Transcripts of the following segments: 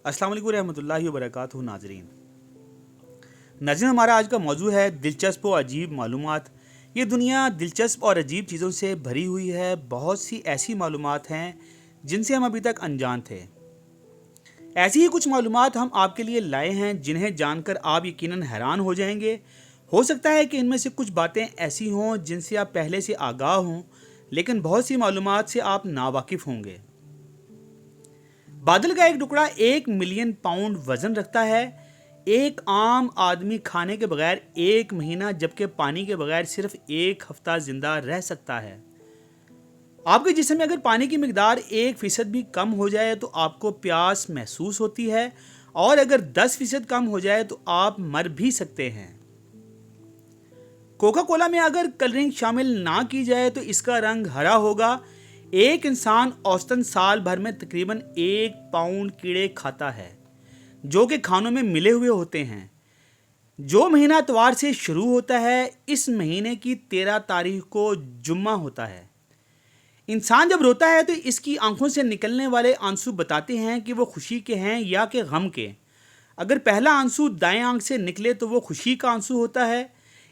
अस्सलाम वालेकुम रहमतुल्लाहि व बरकातहू। नाज़रीन, हमारा आज का मौजू है दिलचस्प और अजीब मालूमात। ये दुनिया दिलचस्प और अजीब चीज़ों से भरी हुई है। बहुत सी ऐसी मालूमात हैं जिनसे हम अभी तक अनजान थे। ऐसी ही कुछ मालूमात हम आपके लिए लाए हैं जिन्हें जानकर आप यकीनन हैरान हो जाएंगे। हो सकता है कि इनमें से कुछ बातें ऐसी हों जिनसे आप पहले से आगाह हों, लेकिन बहुत सी मालूमात से आप नावाकिफ होंगे। बादल का एक टुकड़ा 1 मिलियन पाउंड वजन रखता है। एक आम आदमी खाने के बगैर 1 महीना, जबकि पानी के बगैर सिर्फ 1 हफ्ता जिंदा रह सकता है। आपके जिस्म में अगर पानी की मिकदार 1% भी कम हो जाए तो आपको प्यास महसूस होती है, और अगर 10% कम हो जाए तो आप मर भी सकते हैं। कोका कोला में अगर कलरिंग शामिल ना की जाए तो इसका रंग हरा होगा। एक इंसान औसतन साल भर में तकरीबन 1 पाउंड कीड़े खाता है, जो कि खानों में मिले हुए होते हैं। जो महीना इतवार से शुरू होता है, इस महीने की 13 तारीख को जुम्मा होता है। इंसान जब रोता है तो इसकी आंखों से निकलने वाले आंसू बताते हैं कि वो खुशी के हैं या कि गम के। अगर पहला आंसू दाएं आंख से निकले तो वो खुशी का आंसू होता है।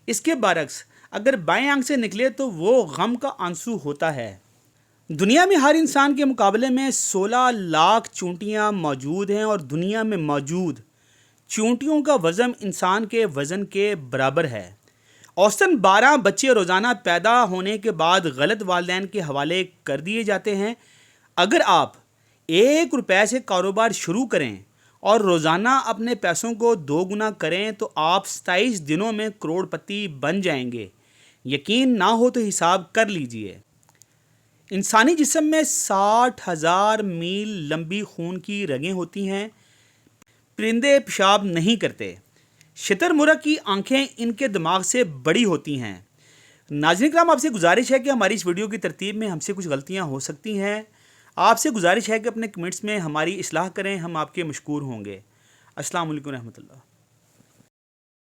इसके बरक्स अगर बाएं आंख से निकले तो वो गम का आंसू होता है। दुनिया में हर इंसान के मुकाबले में 16 लाख चूंटियां मौजूद हैं, और दुनिया में मौजूद चूंटियों का वज़न इंसान के वज़न के बराबर है। औसतन 12 बच्चे रोज़ाना पैदा होने के बाद गलत वालिदैन के हवाले कर दिए जाते हैं। अगर आप 1 रुपये से कारोबार शुरू करें और रोज़ाना अपने पैसों को 2 गुना करें तो आप 27 दिनों में करोड़पति बन जाएंगे। यकीन ना हो तो हिसाब कर लीजिए। इंसानी जिस्म में 60,000 मील लंबी खून की रगें होती हैं। परिंदे पेशाब नहीं करते। शुतुरमुर्ग की आंखें इनके दिमाग से बड़ी होती हैं। नाज़रीन किराम, आपसे गुजारिश है कि हमारी इस वीडियो की तरतीब में हमसे कुछ गलतियां हो सकती हैं। आपसे गुजारिश है कि अपने कमेंट्स में हमारी इस्लाह करें, हम आपके मशकूर होंगे। अस्सलाम वालेकुम रहमतुल्लाह।